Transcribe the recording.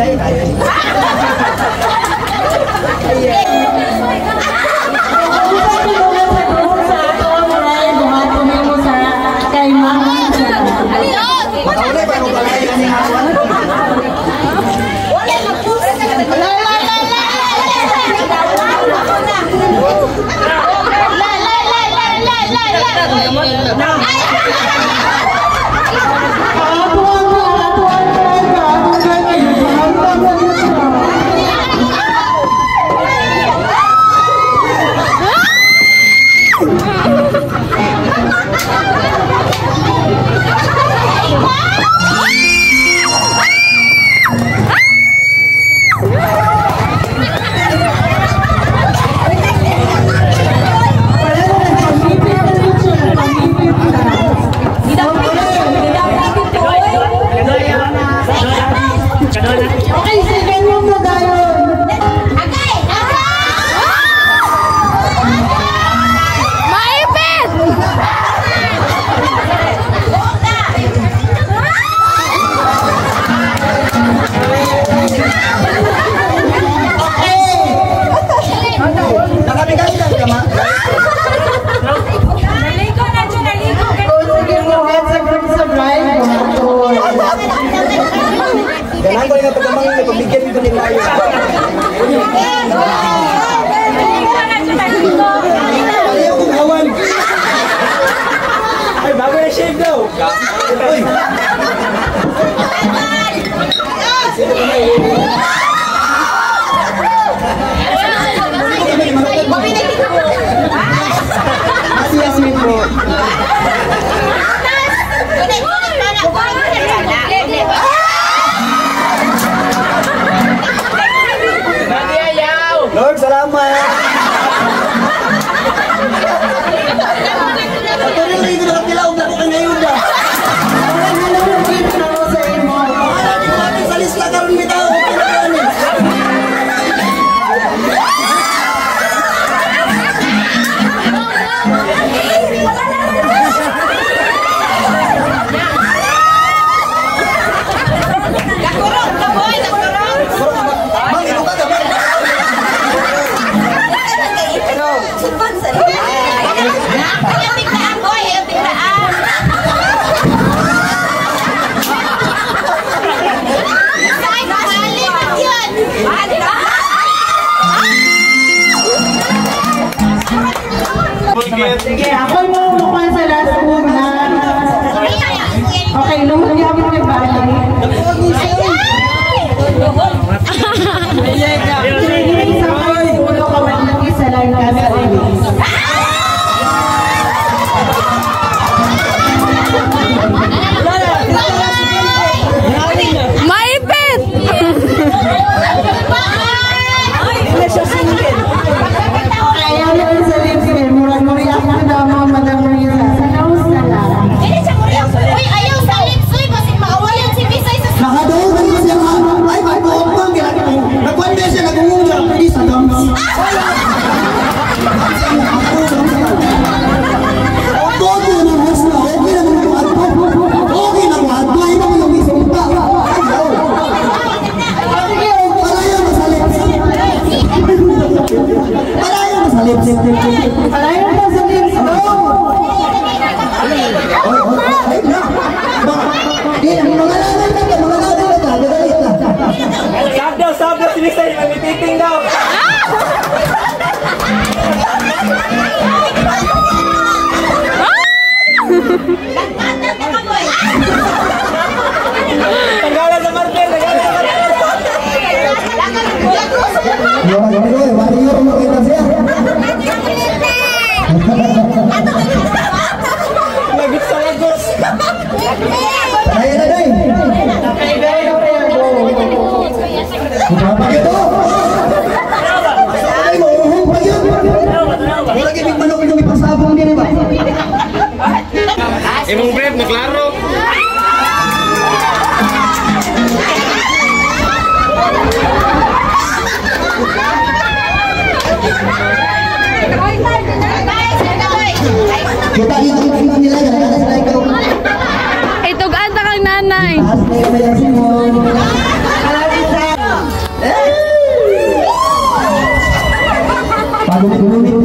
Day. Ganaan ko yung pagkamangin na pabigyan dito nila yun. Ayaw kong hawan. Ay, bago na shave daw. Uy. Yasmin po. Lord, salamat! At ito rin dito nakatilaog na ko kay Nayuda. Halang dito na ako sa imo. Halang dito natin sa lisla karoon bitaw. Sige, ako'y mamumukan sa last una. Okay, lumot niya kami may bali. Isa lang kami. Maipit! Ayaw na sa lips eh. Murag-murag ako na mga madamang isa. Sa naus na lang. Uy, ayaw sa lips. Uy, kasi makawalan si Bisay sa... Nakadoon ko siya nga. Ay, magbuot ko. Nagkuhan ba siya nagungula. Please, hanggang. Doon ko na mas na. Okay na mga adto. Okay na mga adto. Ay, naman yung isang pa. Parayan na sa lips. Parayan na sa lips. Parayan na sa lips. Sab daw, sinisay. May titing daw. Tanggalan sa martel. Lagot sa lagos. Ayan na day. Kapag ito. Ay, mauhong pa yun. Wala kibig manok yung ipasabong din ba? Imong bread na klaro. Kita dito nila sila ikaw. Itog anta kang nanay. Taas na yung Pag gumit